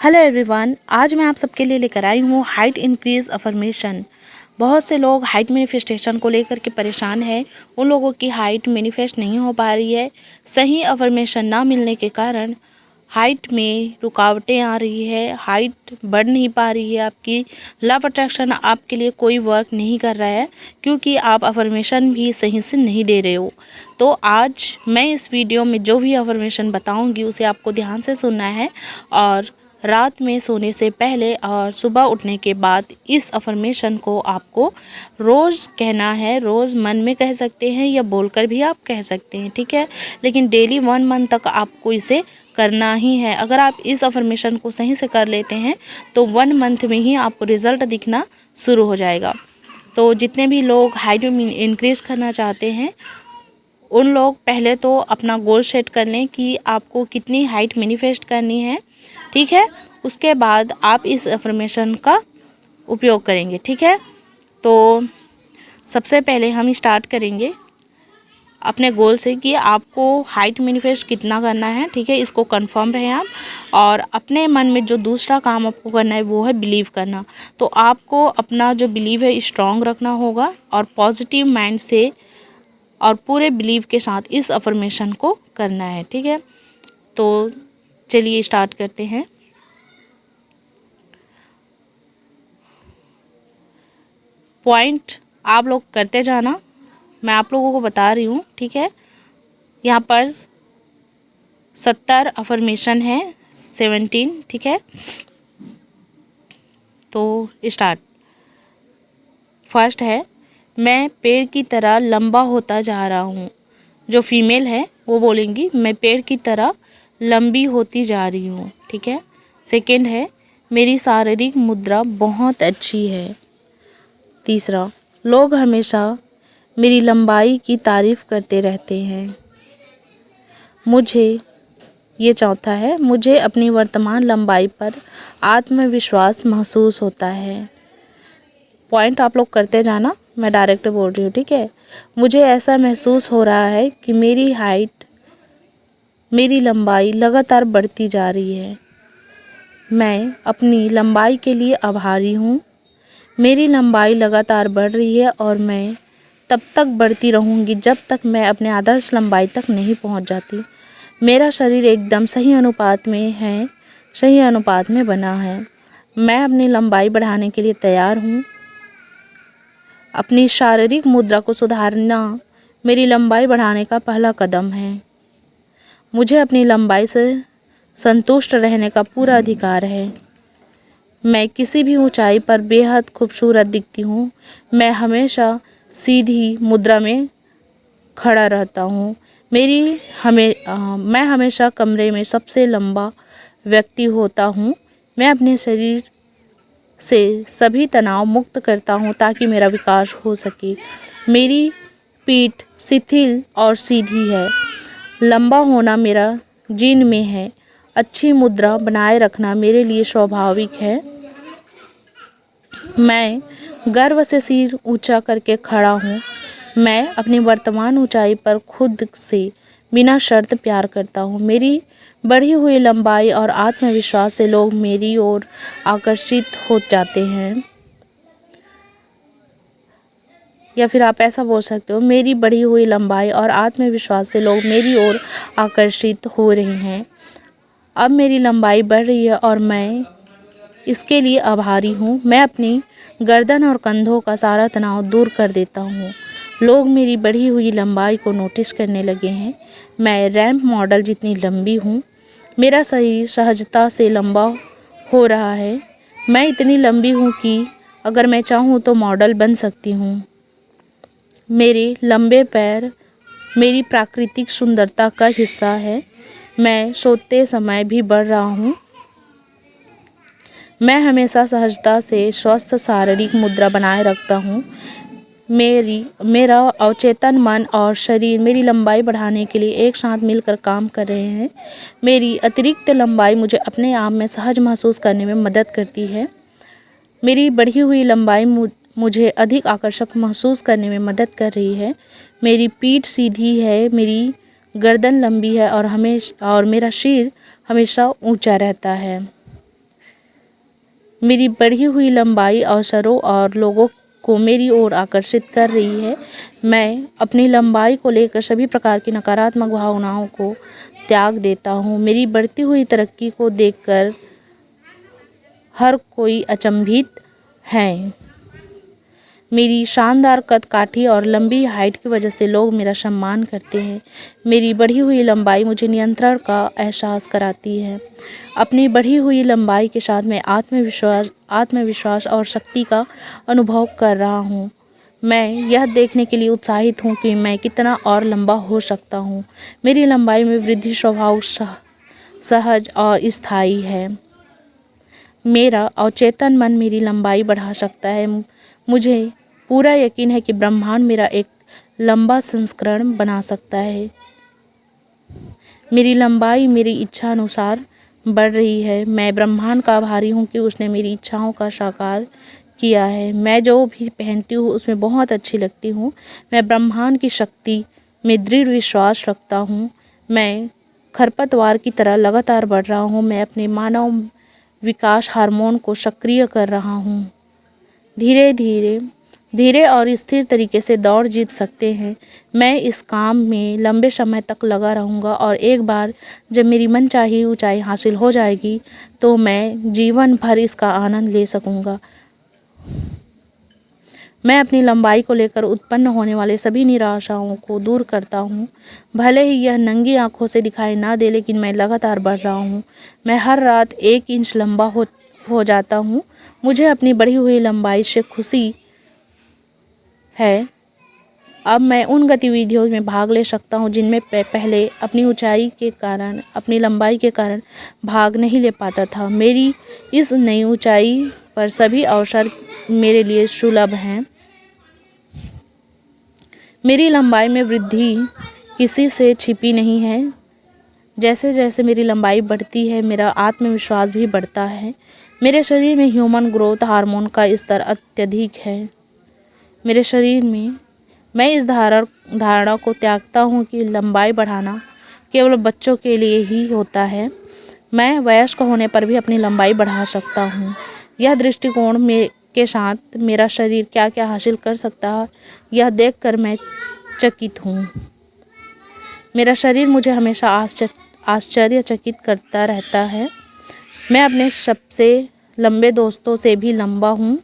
Hello everyone, आज मैं आप सबके लिए लेकर आई हूँ हाइट इंक्रीज अफर्मेशन। बहुत से लोग हाइट मैनिफेस्टेशन को लेकर के परेशान हैं। उन लोगों की हाइट मैनिफेस्ट नहीं हो पा रही है। सही अफर्मेशन ना मिलने के कारण हाइट में रुकावटें आ रही है, हाइट बढ़ नहीं पा रही है। आपकी लव अट्रैक्शन आपके लिए कोई वर्क नहीं कर रहा है क्योंकि आप अफर्मेशन भी सही से नहीं दे रहे हो। तो आज मैं इस वीडियो में जो भी अफर्मेशन बताऊंगी उसे आपको ध्यान से सुनना है और रात में सोने से पहले और सुबह उठने के बाद इस अफर्मेशन को आपको रोज़ कहना है। रोज़ मन में कह सकते हैं या बोलकर भी आप कह सकते हैं, ठीक है। लेकिन डेली 1 मंथ तक आपको इसे करना ही है। अगर आप इस अफर्मेशन को सही से कर लेते हैं तो 1 मंथ में ही आपको रिज़ल्ट दिखना शुरू हो जाएगा। तो जितने भी लोग हाइट इंक्रीज़ करना चाहते हैं उन लोग पहले तो अपना गोल सेट कर लें कि आपको कितनी हाइट मैनिफेस्ट करनी है, ठीक है। उसके बाद आप इस अफर्मेशन का उपयोग करेंगे, ठीक है। तो सबसे पहले हम स्टार्ट करेंगे अपने गोल से कि आपको हाइट मैनिफेस्ट कितना करना है, ठीक है। इसको कंफर्म रहें आप। और अपने मन में जो दूसरा काम आपको करना है वो है बिलीव करना। तो आपको अपना जो बिलीव है स्ट्रॉन्ग रखना होगा और पॉजिटिव माइंड से और पूरे बिलीव के साथ इस अफर्मेशन को करना है, ठीक है। तो चलिए स्टार्ट करते हैं। पॉइंट आप लोग करते जाना, मैं आप लोगों को बता रही हूँ, ठीक है। यहाँ पर 70 अफर्मेशन है, 17, ठीक है। तो स्टार्ट। फर्स्ट है, मैं पेड़ की तरह लंबा होता जा रहा हूँ। जो फीमेल है वो बोलेंगी मैं पेड़ की तरह लंबी होती जा रही हूँ, ठीक है। सेकंड है, मेरी शारीरिक मुद्रा बहुत अच्छी है। तीसरा, लोग हमेशा मेरी लंबाई की तारीफ़ करते रहते हैं। चौथा है, मुझे अपनी वर्तमान लंबाई पर आत्मविश्वास महसूस होता है। पॉइंट आप लोग करते जाना, मैं डायरेक्ट बोल रही हूँ, ठीक है। मुझे ऐसा महसूस हो रहा है कि मेरी लंबाई लगातार बढ़ती जा रही है। मैं अपनी लंबाई के लिए आभारी हूँ। मेरी लंबाई लगातार बढ़ रही है और मैं तब तक बढ़ती रहूँगी जब तक मैं अपने आदर्श लंबाई तक नहीं पहुँच जाती। मेरा शरीर एकदम सही अनुपात में बना है। मैं अपनी लंबाई बढ़ाने के लिए तैयार हूँ। अपनी शारीरिक मुद्रा को सुधारना मेरी लंबाई बढ़ाने का पहला कदम है। मुझे अपनी लंबाई से संतुष्ट रहने का पूरा अधिकार है। मैं किसी भी ऊंचाई पर बेहद खूबसूरत दिखती हूँ। मैं हमेशा सीधी मुद्रा में खड़ा रहता हूँ। मैं हमेशा कमरे में सबसे लंबा व्यक्ति होता हूँ। मैं अपने शरीर से सभी तनाव मुक्त करता हूँ ताकि मेरा विकास हो सके। मेरी पीठ शिथिल और सीधी है। लंबा होना मेरा जीन में है। अच्छी मुद्रा बनाए रखना मेरे लिए स्वाभाविक है। मैं गर्व से सिर ऊंचा करके खड़ा हूँ। मैं अपनी वर्तमान ऊंचाई पर खुद से बिना शर्त प्यार करता हूँ। मेरी बढ़ी हुई लंबाई और आत्मविश्वास से लोग मेरी ओर आकर्षित हो जाते हैं। या फिर आप ऐसा बोल सकते हो, मेरी बढ़ी हुई लंबाई और आत्मविश्वास से लोग मेरी ओर आकर्षित हो रहे हैं। अब मेरी लंबाई बढ़ रही है और मैं इसके लिए आभारी हूँ। मैं अपनी गर्दन और कंधों का सारा तनाव दूर कर देता हूँ। लोग मेरी बढ़ी हुई लंबाई को नोटिस करने लगे हैं। मैं रैंप मॉडल जितनी लंबी हूँ। मेरा शरीर सहजता से लंबा हो रहा है। मैं इतनी लंबी हूँ कि अगर मैं चाहूँ तो मॉडल बन सकती हूँ। मेरे लंबे पैर मेरी प्राकृतिक सुंदरता का हिस्सा है। मैं सोते समय भी बढ़ रहा हूँ। मैं हमेशा सहजता से स्वस्थ शारीरिक मुद्रा बनाए रखता हूँ। मेरा अवचेतन मन और शरीर मेरी लंबाई बढ़ाने के लिए एक साथ मिलकर काम कर रहे हैं। मेरी अतिरिक्त लंबाई मुझे अपने आप में सहज महसूस करने में मदद करती है। मेरी बढ़ी हुई लंबाई मुझे अधिक आकर्षक महसूस करने में मदद कर रही है। मेरी पीठ सीधी है, मेरी गर्दन लंबी है और मेरा सिर हमेशा ऊंचा रहता है। मेरी बढ़ी हुई लंबाई अवसरों और लोगों को मेरी ओर आकर्षित कर रही है। मैं अपनी लंबाई को लेकर सभी प्रकार की नकारात्मक भावनाओं को त्याग देता हूँ। मेरी बढ़ती हुई तरक्की को देखकर हर कोई अचंभित है। मेरी शानदार कद-काठी और लंबी हाइट की वजह से लोग मेरा सम्मान करते हैं। मेरी बढ़ी हुई लंबाई मुझे नियंत्रण का एहसास कराती है। अपनी बढ़ी हुई लंबाई के साथ मैं आत्मविश्वास और शक्ति का अनुभव कर रहा हूँ। मैं यह देखने के लिए उत्साहित हूँ कि मैं कितना और लंबा हो सकता हूँ। मेरी लंबाई में वृद्धि स्वभाव सहज और स्थायी है। मेरा अवचेतन मन मेरी लंबाई बढ़ा सकता है। मुझे पूरा यकीन है कि ब्रह्मांड मेरा एक लंबा संस्करण बना सकता है। मेरी लंबाई मेरी इच्छा अनुसार बढ़ रही है। मैं ब्रह्मांड का आभारी हूँ कि उसने मेरी इच्छाओं का साकार किया है। मैं जो भी पहनती हूँ उसमें बहुत अच्छी लगती हूँ। मैं ब्रह्मांड की शक्ति में दृढ़ विश्वास रखता हूँ। मैं खरपतवार की तरह लगातार बढ़ रहा हूँ। मैं अपने मानव विकास हार्मोन को सक्रिय कर रहा हूँ। धीरे और स्थिर तरीके से दौड़ जीत सकते हैं। मैं इस काम में लंबे समय तक लगा रहूँगा और एक बार जब मेरी मनचाही ऊंचाई हासिल हो जाएगी तो मैं जीवन भर इसका आनंद ले सकूँगा। मैं अपनी लंबाई को लेकर उत्पन्न होने वाले सभी निराशाओं को दूर करता हूँ। भले ही यह नंगी आंखों से दिखाई ना दे, लेकिन मैं लगातार बढ़ रहा हूँ। मैं हर रात 1 इंच लंबा हो जाता हूँ। मुझे अपनी बढ़ी हुई लंबाई से खुशी है। अब मैं उन गतिविधियों में भाग ले सकता हूँ जिनमें पहले अपनी ऊंचाई के कारण, अपनी लंबाई के कारण भाग नहीं ले पाता था। मेरी इस नई ऊंचाई पर सभी अवसर मेरे लिए सुलभ हैं। मेरी लंबाई में वृद्धि किसी से छिपी नहीं है। जैसे जैसे मेरी लंबाई बढ़ती है, मेरा आत्मविश्वास भी बढ़ता है। मेरे शरीर में ह्यूमन ग्रोथ हार्मोन का स्तर अत्यधिक है। मेरे शरीर में मैं इस धारणा को त्यागता हूँ कि लंबाई बढ़ाना केवल बच्चों के लिए ही होता है। मैं वयस्क होने पर भी अपनी लंबाई बढ़ा सकता हूँ। यह दृष्टिकोण के साथ मेरा शरीर क्या क्या हासिल कर सकता है, यह देखकर मैं चकित हूँ। मेरा शरीर मुझे हमेशा आश्चर्यचकित करता रहता है। मैं अपने सबसे लंबे दोस्तों से भी लंबा हूँ।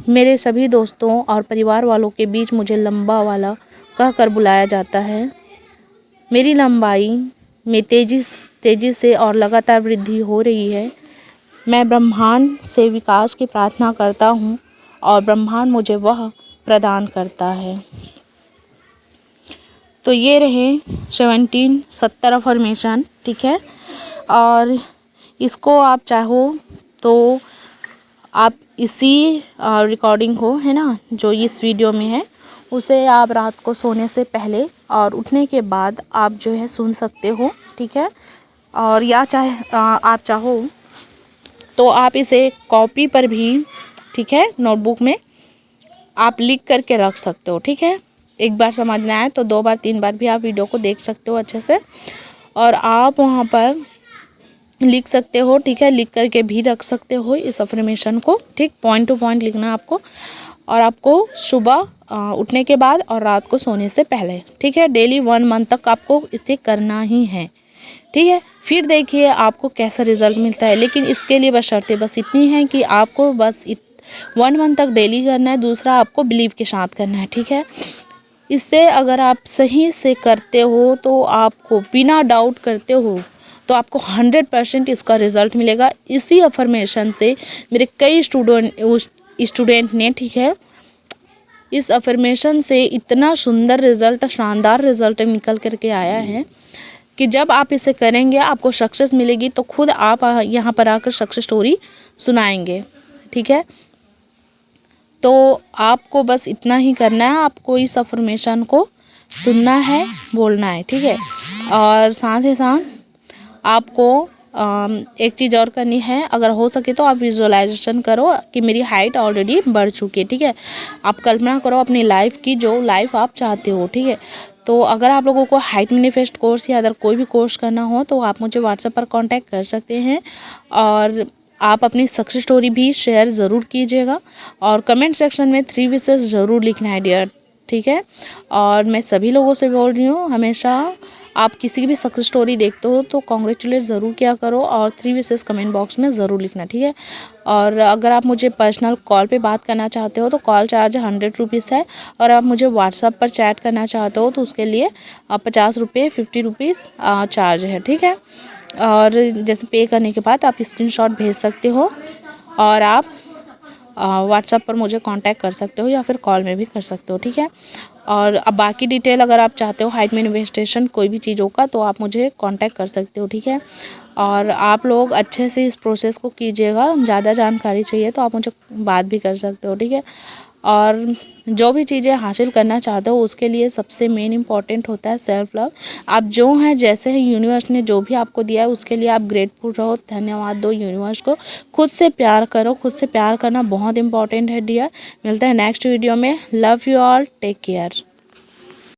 मेरे सभी दोस्तों और परिवार वालों के बीच मुझे लंबा वाला कहकर बुलाया जाता है। मेरी लंबाई में तेजी से और लगातार वृद्धि हो रही है। मैं ब्रह्मांड से विकास की प्रार्थना करता हूँ और ब्रह्मांड मुझे वह प्रदान करता है। तो ये रहे 70 अफर्मेशन, ठीक है। और इसको आप चाहो तो आप इसी रिकॉर्डिंग को, है ना, जो इस वीडियो में है, उसे आप रात को सोने से पहले और उठने के बाद आप जो है सुन सकते हो, ठीक है। और या आप चाहो तो आप इसे कॉपी पर भी, ठीक है, नोटबुक में आप लिख करके रख सकते हो, ठीक है। एक बार समझ में आए तो 2 बार 3 बार भी आप वीडियो को देख सकते हो अच्छे से, और आप वहाँ पर लिख सकते हो, ठीक है। लिख करके भी रख सकते हो इस अफर्मेशन को, ठीक। पॉइंट टू पॉइंट लिखना है आपको, और आपको सुबह उठने के बाद और रात को सोने से पहले, ठीक है। डेली 1 मंथ तक आपको इसे करना ही है, ठीक है। फिर देखिए आपको कैसा रिजल्ट मिलता है। लेकिन इसके लिए बस शर्तें बस इतनी हैं कि आपको बस 1 मंथ तक डेली करना है। दूसरा, आपको बिलीव के साथ करना है, ठीक है। इससे अगर आप सही से करते हो तो आपको बिना डाउट करते हो तो आपको 100% इसका रिज़ल्ट मिलेगा। इसी अफर्मेशन से मेरे कई स्टूडेंट ने, ठीक है, इस अफर्मेशन से इतना सुंदर रिज़ल्ट, शानदार रिज़ल्ट निकल करके आया है कि जब आप इसे करेंगे आपको सक्सेस मिलेगी तो खुद आप यहाँ पर आकर सक्सेस स्टोरी सुनाएंगे, ठीक है। तो आपको बस इतना ही करना है, आपको इस अफर्मेशन को सुनना है, बोलना है, ठीक है। और साथ ही साथ आपको एक चीज़ और करनी है, अगर हो सके तो आप विजुअलाइजेशन करो कि मेरी हाइट ऑलरेडी बढ़ चुकी है, ठीक है। आप कल्पना करो अपनी लाइफ की, जो लाइफ आप चाहते हो, ठीक है। तो अगर आप लोगों को हाइट मैनिफेस्ट कोर्स या अदर कोई भी कोर्स करना हो तो आप मुझे व्हाट्सएप पर कांटेक्ट कर सकते हैं। और आप अपनी सक्सेस स्टोरी भी शेयर ज़रूर कीजिएगा और कमेंट सेक्शन में 3 विशेस ज़रूर लिखना है डियर, ठीक है। और मैं सभी लोगों से बोल रही हूँ, हमेशा आप किसी की भी सक्सेस स्टोरी देखते हो तो कॉन्ग्रेचुलेट ज़रूर किया करो और 3 विशेस कमेंट बॉक्स में ज़रूर लिखना, ठीक है। और अगर आप मुझे पर्सनल कॉल पे बात करना चाहते हो तो कॉल चार्ज 100 रुपीज़ है। और आप मुझे व्हाट्सएप पर चैट करना चाहते हो तो उसके लिए 50 रुपये 50 रुपीज़ चार्ज है, ठीक है। और जैसे पे करने के बाद आप स्क्रीनशॉट भेज सकते हो और आप व्हाट्सएप पर मुझे कांटेक्ट कर सकते हो या फिर कॉल में भी कर सकते हो, ठीक है। और अब बाकी डिटेल अगर आप चाहते हो हाइट मैनिफेस्टेशन कोई भी चीज़ों का तो आप मुझे कांटेक्ट कर सकते हो, ठीक है। और आप लोग अच्छे से इस प्रोसेस को कीजिएगा। ज़्यादा जानकारी चाहिए तो आप मुझे बात भी कर सकते हो, ठीक है। और जो भी चीज़ें हासिल करना चाहते हो उसके लिए सबसे मेन इम्पॉर्टेंट होता है सेल्फ लव। आप जो हैं जैसे हैं, यूनिवर्स ने जो भी आपको दिया है उसके लिए आप ग्रेटफुल रहो, धन्यवाद दो यूनिवर्स को। खुद से प्यार करो, खुद से प्यार करना बहुत इंपॉर्टेंट है डियर। मिलते हैं नेक्स्ट वीडियो में। Love you all, take care.